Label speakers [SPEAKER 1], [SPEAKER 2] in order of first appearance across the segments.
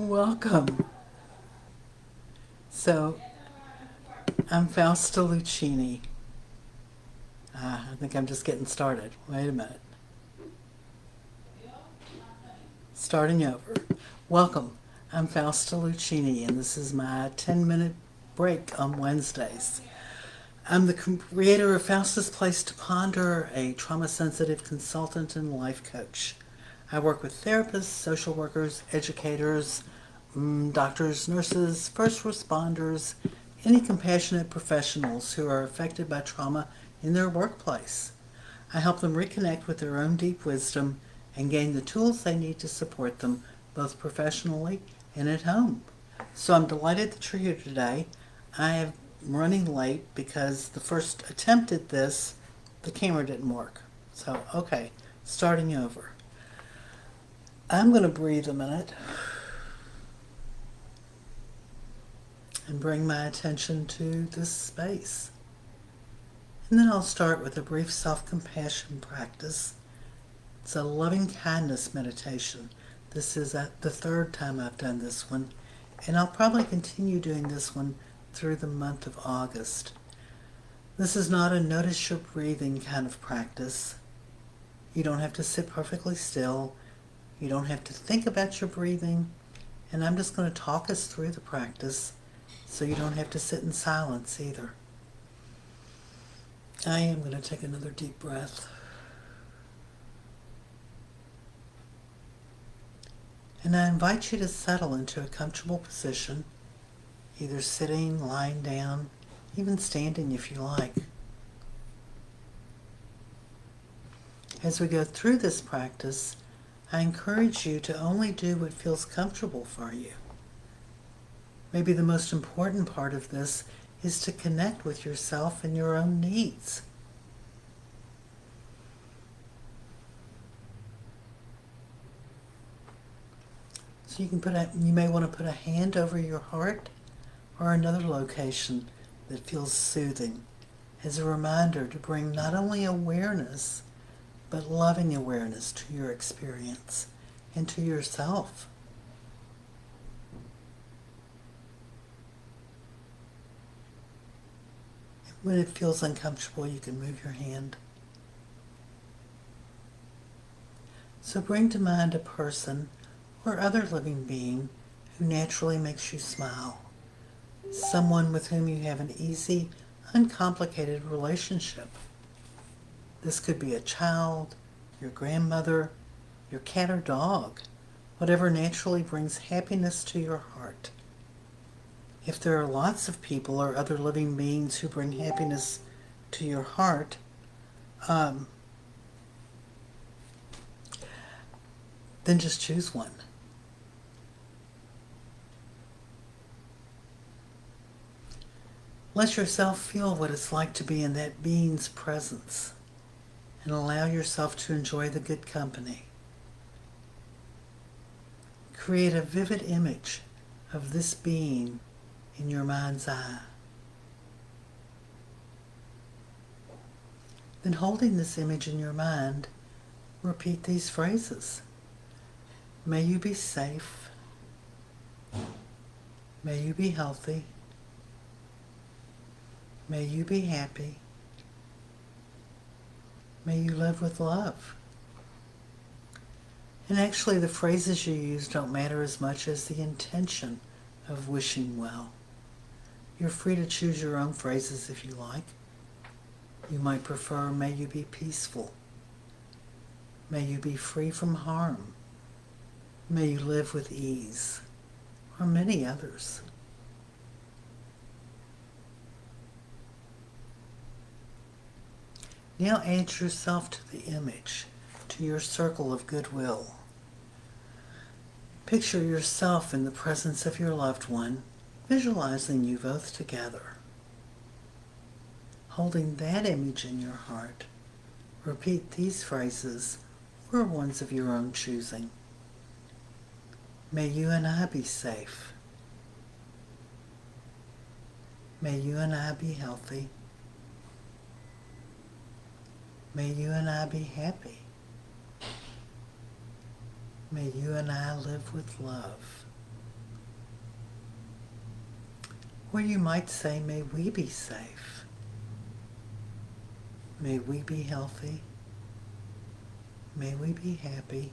[SPEAKER 1] Welcome. So, I'm Fausta Luchini. I think I'm just getting started. Wait a minute. Starting over. Welcome. I'm Fausta Luchini, and this is my 10-minute break on Wednesdays. I'm the creator of Fausta's Place to Ponder, a trauma-sensitive consultant and life coach. I work with therapists, social workers, educators, doctors, nurses, first responders, any compassionate professionals who are affected by trauma in their workplace. I help them reconnect with their own deep wisdom and gain the tools they need to support them both professionally and at home. So I'm delighted that you're here today. I am running late because the first attempt at this, the camera didn't work. So, okay, starting over. I'm going to breathe a minute and bring my attention to this space. And then I'll start with a brief self-compassion practice. It's a loving kindness meditation. This is the third time I've done this one, and I'll probably continue doing this one through the month of August. This is not a notice your breathing kind of practice. You don't have to sit perfectly still. You don't have to think about your breathing. And I'm just going to talk us through the practice so you don't have to sit in silence either. I am going to take another deep breath. And I invite you to settle into a comfortable position, either sitting, lying down, even standing if you like. As we go through this practice, I encourage you to only do what feels comfortable for you. Maybe the most important part of this is to connect with yourself and your own needs. So you may want to put a hand over your heart or another location that feels soothing as a reminder to bring not only awareness, but loving awareness to your experience and to yourself. When it feels uncomfortable, you can move your hand. So bring to mind a person or other living being who naturally makes you smile. Someone with whom you have an easy, uncomplicated relationship. This could be a child, your grandmother, your cat or dog, whatever naturally brings happiness to your heart. If there are lots of people or other living beings who bring happiness to your heart, then just choose one. Let yourself feel what it's like to be in that being's presence and allow yourself to enjoy the good company. Create a vivid image of this being in your mind's eye. Then holding this image in your mind, repeat these phrases. May you be safe. May you be healthy. May you be happy. May you live with love. And actually the phrases you use don't matter as much as the intention of wishing well. You're free to choose your own phrases if you like. You might prefer, may you be peaceful. May you be free from harm. May you live with ease. Or many others. Now add yourself to the image, to your circle of goodwill. Picture yourself in the presence of your loved one, visualizing you both together. Holding that image in your heart, repeat these phrases or ones of your own choosing. May you and I be safe. May you and I be healthy. May you and I be happy. May you and I live with love. Or you might say, may we be safe. May we be healthy. May we be happy.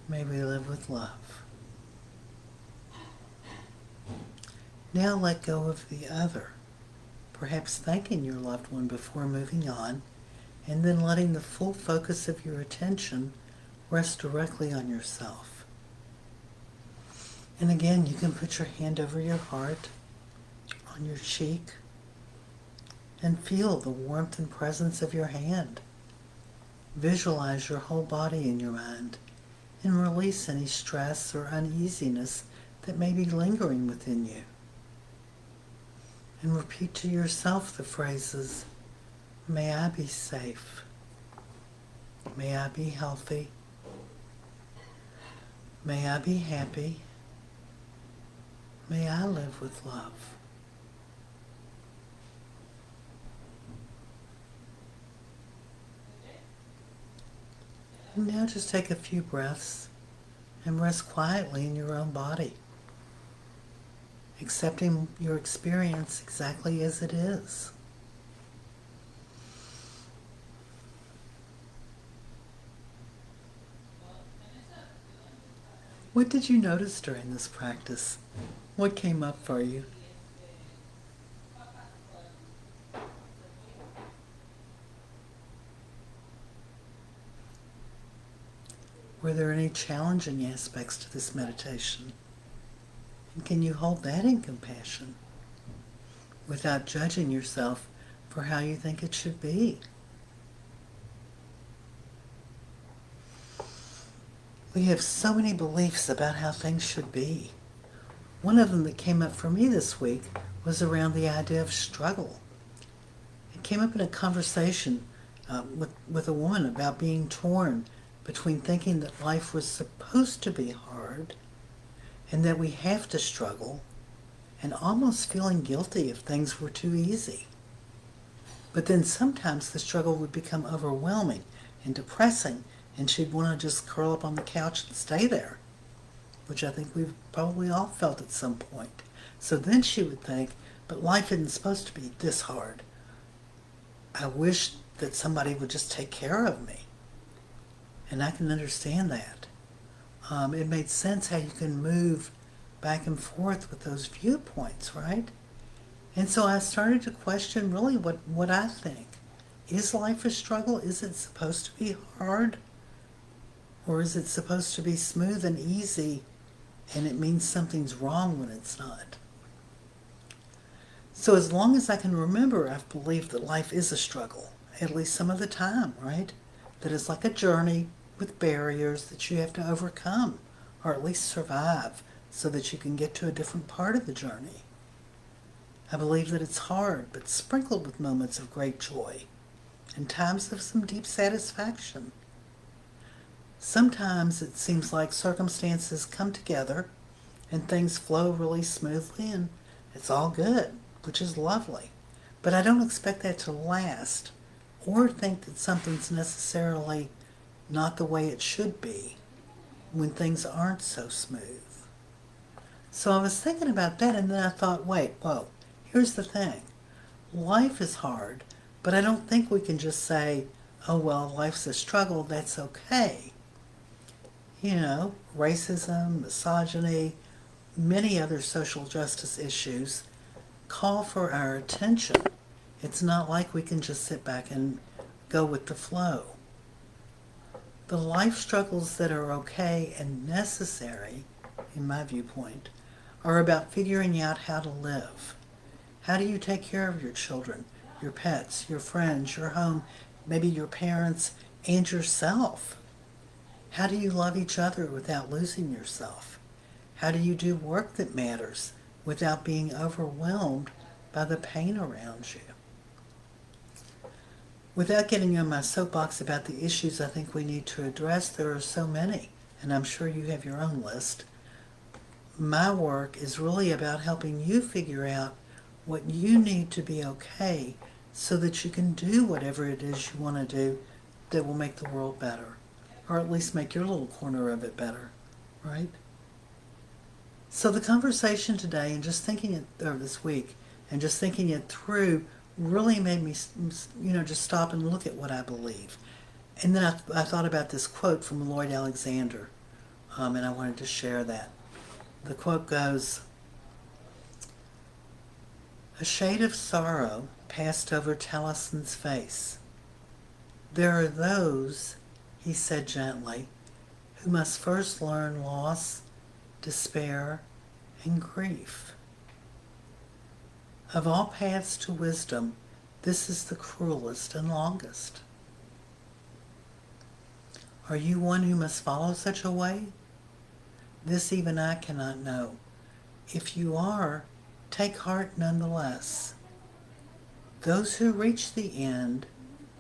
[SPEAKER 1] May we live with love. Now let go of the other, perhaps thanking your loved one before moving on, and then letting the full focus of your attention rest directly on yourself. And again, you can put your hand over your heart, on your cheek, and feel the warmth and presence of your hand. Visualize your whole body in your mind and release any stress or uneasiness that may be lingering within you. And repeat to yourself the phrases, may I be safe, may I be healthy, may I be happy, may I live with love. And now just take a few breaths and rest quietly in your own body, accepting your experience exactly as it is. What did you notice during this practice? What came up for you? Were there any challenging aspects to this meditation? And can you hold that in compassion without judging yourself for how you think it should be? We have so many beliefs about how things should be. One of them that came up for me this week was around the idea of struggle. It came up in a conversation with a woman about being torn between thinking that life was supposed to be hard and that we have to struggle, and almost feeling guilty if things were too easy. But then sometimes the struggle would become overwhelming and depressing, and she'd want to just curl up on the couch and stay there, which I think we've probably all felt at some point. So then she would think, but life isn't supposed to be this hard. I wish that somebody would just take care of me. And I can understand that. It made sense how you can move back and forth with those viewpoints, right? And so I started to question really what I think. Is life a struggle? Is it supposed to be hard? Or is it supposed to be smooth and easy and it means something's wrong when it's not? So as long as I can remember, I've believed that life is a struggle, at least some of the time, right? That it's like a journey with barriers that you have to overcome, or at least survive, so that you can get to a different part of the journey. I believe that it's hard, but sprinkled with moments of great joy, and times of some deep satisfaction. Sometimes it seems like circumstances come together, and things flow really smoothly, and it's all good, which is lovely. But I don't expect that to last, or think that something's necessarily not the way it should be when things aren't so smooth. So I was thinking about that, and then I thought, whoa, here's the thing. Life is hard, but I don't think we can just say, oh, well, life's a struggle, that's okay. You know, racism, misogyny, many other social justice issues call for our attention. It's not like we can just sit back and go with the flow. The life struggles that are okay and necessary, in my viewpoint, are about figuring out how to live. How do you take care of your children, your pets, your friends, your home, maybe your parents, and yourself? How do you love each other without losing yourself? How do you do work that matters without being overwhelmed by the pain around you? Without getting on my soapbox about the issues I think we need to address, there are so many, and I'm sure you have your own list. My work is really about helping you figure out what you need to be okay so that you can do whatever it is you want to do that will make the world better, or at least make your little corner of it better, right? So the conversation today and just thinking it, or this week, and just thinking it through really made me, just stop and look at what I believe. And then I thought about this quote from Lloyd Alexander, and I wanted to share that. The quote goes, "A shade of sorrow passed over Tellyson's face. There are those," he said gently, "who must first learn loss, despair, and grief. Of all paths to wisdom, this is the cruelest and longest. Are you one who must follow such a way? This even I cannot know. If you are, take heart nonetheless. Those who reach the end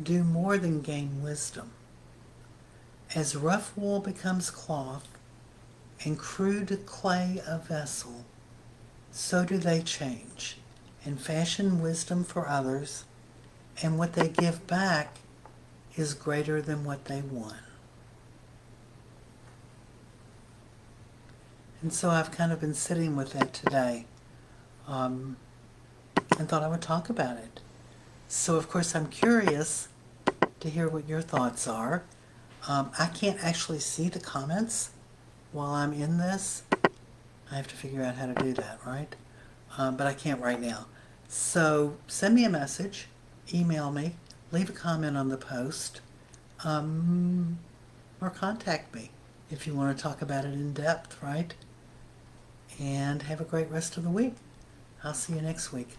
[SPEAKER 1] do more than gain wisdom. As rough wool becomes cloth and crude clay a vessel, so do they change and fashion wisdom for others, and what they give back is greater than what they won." And so I've kind of been sitting with that today, and thought I would talk about it. So of course I'm curious to hear what your thoughts are. I can't actually see the comments while I'm in this. I have to figure out how to do that, right? But I can't right now. So send me a message, email me, leave a comment on the post, or contact me if you want to talk about it in depth, right? And have a great rest of the week. I'll see you next week.